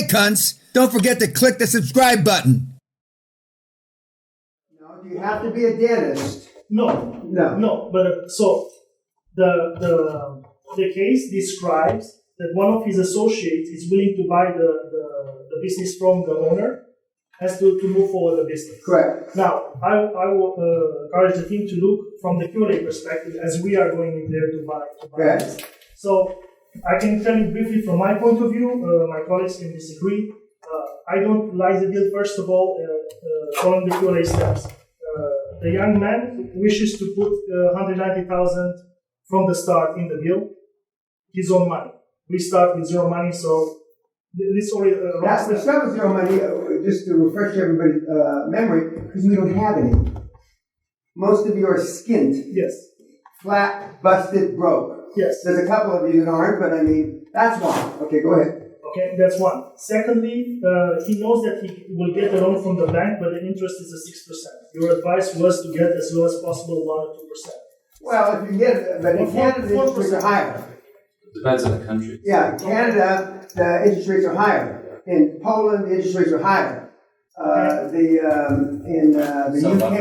cunts, don't forget to click the subscribe button. No, do you have to be a dentist? No. But so the case describes that one of his associates is willing to buy the business from the owner, has to move forward the business. Correct. Now, I will encourage the team to look from the QLA perspective as we are going in there to buy this. So I can tell you briefly from my point of view, my colleagues can disagree. I don't like the deal, first of all, following the QLA steps. The young man wishes to put $190,000 from the start in the deal, his own money. We start with zero money, so this already. The start with zero money, just to refresh everybody's memory, because we don't have any. Most of you are skint. Yes. Flat, busted, broke. Yes. There's a couple of you that aren't, but I mean, that's one. Okay, go ahead. Okay, that's one. Secondly, he knows that he will get a loan from the bank, but the interest is a 6%. Your advice was to get as low as possible 1 or 2%. Well, if you get it, but in Canada, the interest rates are higher. Depends on the country. Yeah, in Canada, the interest rates are higher. In Poland, the interest rates are higher. In the UK,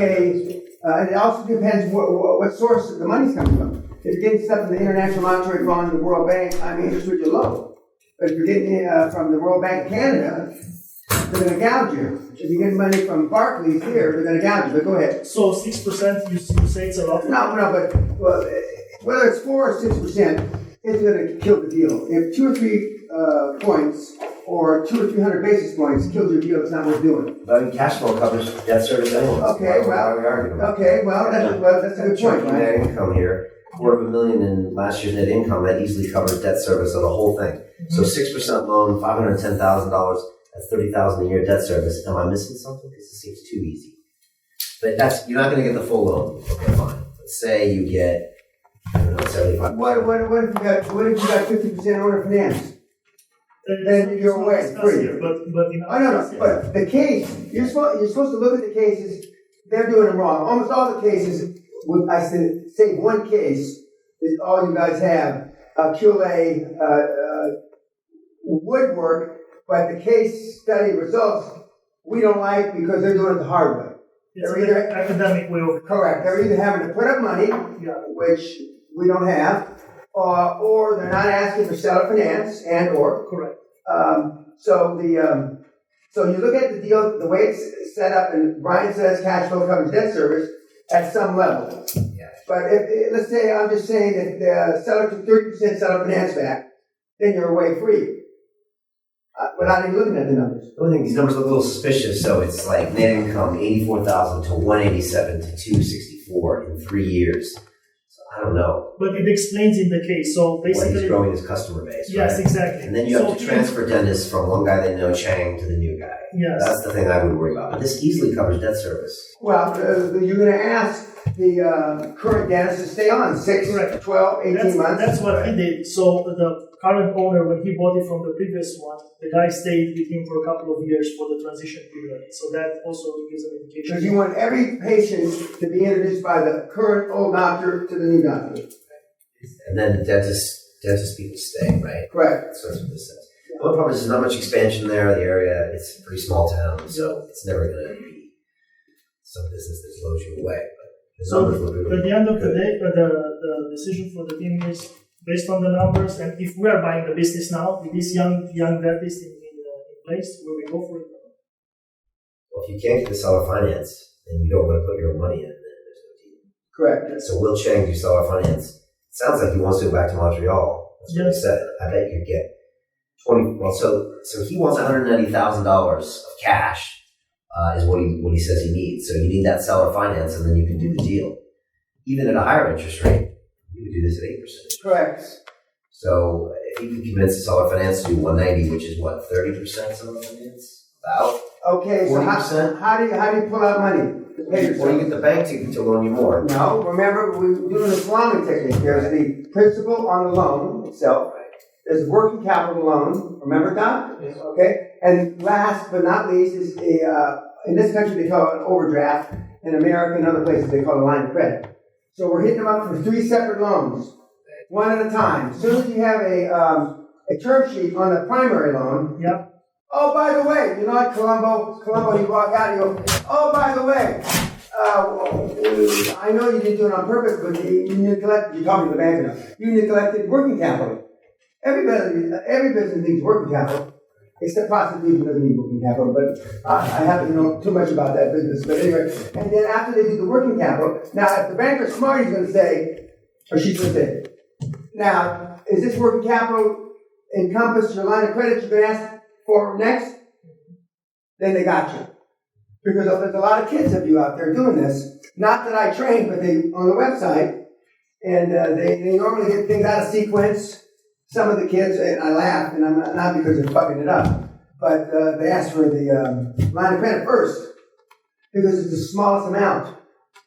it also depends what source the money's coming from. If you're getting stuff from the International Monetary Fund, the World Bank, interest rates are low. But if you're getting from the World Bank of Canada, they're going to gouge you. If you get money from Barclays here, they're going to gouge you. But go ahead. So 6%, you say it's a lot? No, but whether it's 4 or 6%, it's going to kill the deal. If 2 or 3 points or 200 or 300 basis points kills your deal, it's not worth doing. But I mean, cash flow covers debt service anyway. Okay, that's a good point, right? Net income here, $250,000 in last year's net income, that easily covers debt service of the whole thing. So 6% loan, $510,000, that's $30,000 a year debt service. Am I missing something? Because it seems too easy. But you're not going to get the full loan. Okay, fine. Let's say you get, I don't know, 75. What if you got 50% owner finance? Then you're away free. But the case, you're supposed to look at the cases. They're doing them wrong. Almost all the cases, I say one case is all you guys have. QLA would work, but the case study results we don't like because they're doing it the hard way. It's an academic way of. Correct. They're either having to put up money, which we don't have, or they're not asking for seller finance or. Correct. So you look at the deal, the way it's set up, and Brian says cash flow covers debt service at some level. Yeah. But let's say, I'm just saying that the seller took 30% seller finance back, then you're away free. Without even looking at the numbers. The only thing, these numbers look a little suspicious. So it's like net income, 84,000 to 187 to 264 in 3 years. So I don't know. But it explains in the case. So basically, he's growing his customer base. Yes, right? exactly. And then you have to transfer dentists from one guy they know, Chang, to the new guy. Yes. That's the thing I would worry about. But this easily covers debt service. Well, you're going to ask the current dentist to stay on 6, Correct. 12, 18 months. That's what he did. So the current owner, when he bought it from the previous one, the guy stayed with him for a couple of years for the transition period. So that also gives an indication. Because you want every patient to be introduced by the current old doctor to the new doctor. And then the dentist people stay, right? Correct. So that's what this says. The only problem is there's not much expansion there. The area, it's a pretty small town, so it's never going to be some business that blows you away. But the numbers look really at the end of the day, the decision for the team is based on the numbers, and if we are buying the business now with this young dentist in place, will we go for it? Well, if you can't get the seller finance, and you don't want to put your own money in, then there's no deal. Correct. So Will Chang do seller finance. It sounds like he wants to go back to Montreal. That's what he said. I bet you could get 20. Well, so he wants $190,000 of cash. Is what he says he needs. So you need that seller finance, and then you can do the deal. Even at a higher interest rate, you would do this at 8%. Correct. So if you can convince the seller finance to do 190, which is what, 30% seller finance? About. Okay, 40%? So how do you pull out money? Or you get the bank to loan you more. No, remember we're doing the salami technique. There's the principal on the loan itself. There's a working capital loan. Remember that? Yes. Okay. And last but not least is in this country they call it an overdraft. In America and other places they call it a line of credit. So we're hitting them up for 3 separate loans, one at a time. As soon as you have a term sheet on the primary loan, Oh, by the way, you know like Columbo, you walk out and you go, oh, by the way, I know you didn't do it on purpose, but you neglected, you're talking to the bank now, you neglected working capital. Every business needs working capital, except prostitution doesn't need working capital, but I happen to know too much about that business. But anyway, and then after they do the working capital, now if the banker's smart, he's going to say, or she's going to say, now, is this working capital encompass your line of credit you're going to ask for next? Then they got you. Because there's a lot of kids of you out there doing this. Not that I train, but they on the website, and they normally get things out of sequence. Some of the kids, and I laugh, and I'm not because they're fucking it up, but they ask for the line of credit first because it's the smallest amount.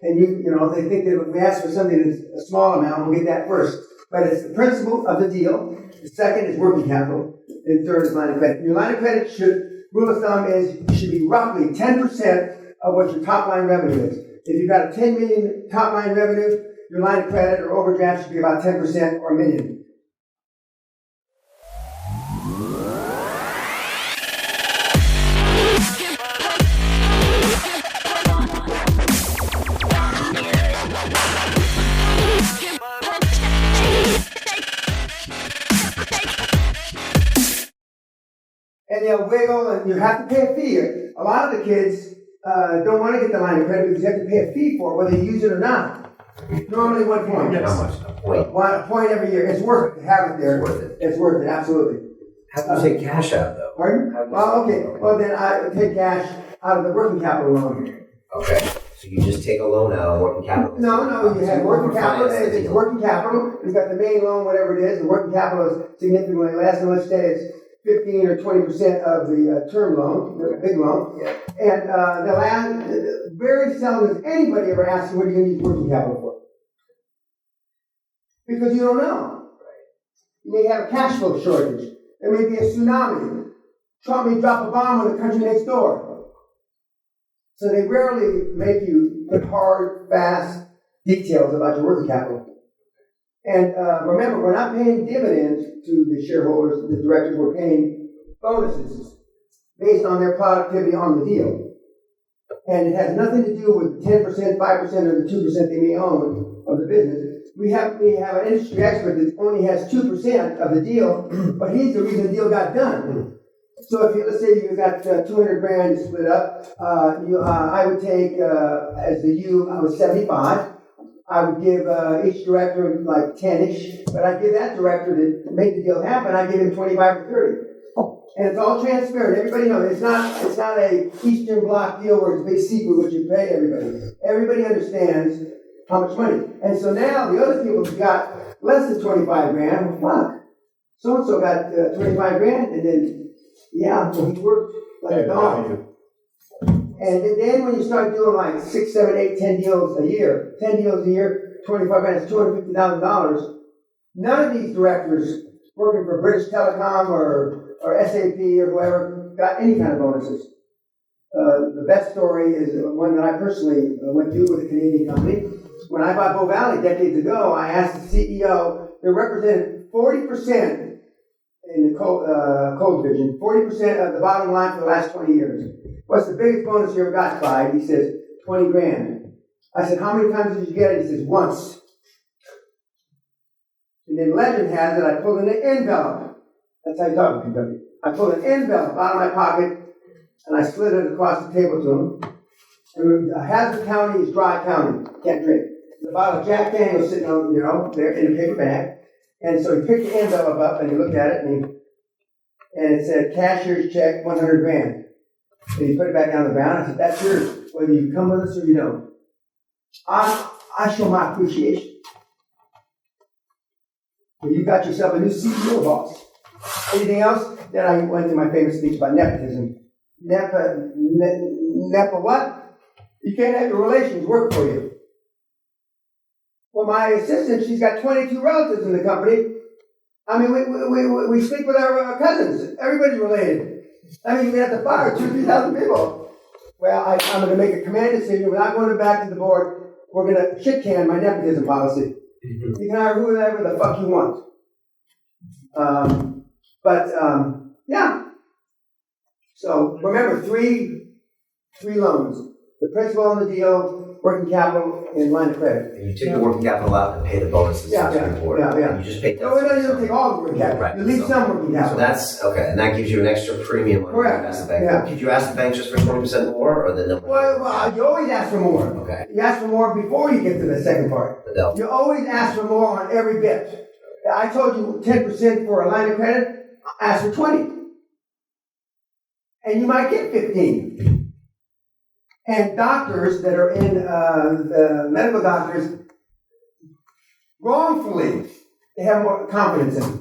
And you know, they think that if we ask for something that's a small amount, we'll get that first. But it's the principle of the deal. The second is working capital. And third is line of credit. Your line of credit rule of thumb is, should be roughly 10% of what your top line revenue is. If you've got a 10 million top line revenue, your line of credit or overdraft should be about 10% or a million. And they'll wiggle, and you have to pay a fee. A lot of the kids don't want to get the line of credit because you have to pay a fee for it, whether you use it or not. Normally 1 point. How much? A point? A point every year. It's worth it to have it there. It's worth it. It's worth it, absolutely. How do you take cash out, though? Pardon? Well, okay. Well, then I take cash out of the working capital loan. Okay. So you just take a loan out on working capital? No, you have working capital. It's working capital. You've got the main loan, whatever it is. The working capital is significantly less, and let's say it's 15 or 20% of the term loan, the big loan. Yeah. And they'll ask, very seldom does anybody ever ask you what are you going to use working capital for. Because you don't know. You may have a cash flow shortage. There may be a tsunami. Trump may drop a bomb on the country next door. So they rarely make you put hard, fast details about your working capital. And remember, we're not paying dividends to the shareholders, the directors. We're paying bonuses based on their productivity on the deal. And it has nothing to do with 10%, 5%, or the 2% they may own of the business. We have an industry expert that only has 2% of the deal, but he's the reason the deal got done. So if let's say you got 200 grand split up, I would take as the I was 75. I would give each director like 10-ish, but I give that director that made the deal happen, I give him 25 or 30. And it's all transparent. Everybody knows it's not a Eastern Bloc deal where it's a big secret what you pay everybody. Everybody understands how much money. And so now the other people who got less than 25 grand, well, fuck. So-and-so got 25 grand, and then, so he worked like a dog. And then when you start doing like 6, 7, 8, 10 deals a year, 25 grand, that's $250,000. None of these directors working for British Telecom or SAP or whoever got any kind of bonuses. The best story is one that I personally went through with a Canadian company. When I bought Bow Valley decades ago, I asked the CEO, they represented 40% in the coal division, 40% of the bottom line for the last 20 years. What's the biggest bonus you ever got, Clyde? He says, 20 grand. I said, how many times did you get it? He says, once. And then legend has it, I pulled in an envelope. That's how you talk to people. I pulled an envelope out of my pocket, and I slid it across the table to him. And Hazard County is dry county. Can't drink. The bottle of Jack Daniels sitting on, there in a paper bag. And so he picked the envelope up, and he looked at it, and it said, cashier's check, 100 grand. And he put it back down the ground. I said, that's yours, whether you come with us or you don't. I show my appreciation. But you got yourself a new CEO boss. Anything else? Then I went to my famous speech about nepotism. Nepa what? You can't have your relations work for you. Well, my assistant, she's got 22 relatives in the company. I mean, we sleep with our cousins. Everybody's related. I mean, we have to fire 2,000-3,000 people. Well, I'm going to make a command decision without going back to the board. We're going to shit can my nepotism policy. You can hire whoever the fuck you want. So remember, three loans: the principal on the deal, working capital, and line of credit. And you take the working capital out and pay the bonuses Yeah, to yeah, the board. yeah, yeah. And you just pay that. No, it doesn't take all the working capital. Right. You leave some working capital. So that's okay, and that gives you an extra premium on Correct. you ask the bank. Yeah. Could you ask the bank just for 20% more, or the number? Well, you always ask for more. Okay. You ask for more before you get to the second part. The delta. You always ask for more on every bit. I told you 10% for a line of credit. Ask for 20, and you might get 15. And doctors that are in the medical doctors, wrongfully, they have more confidence in them.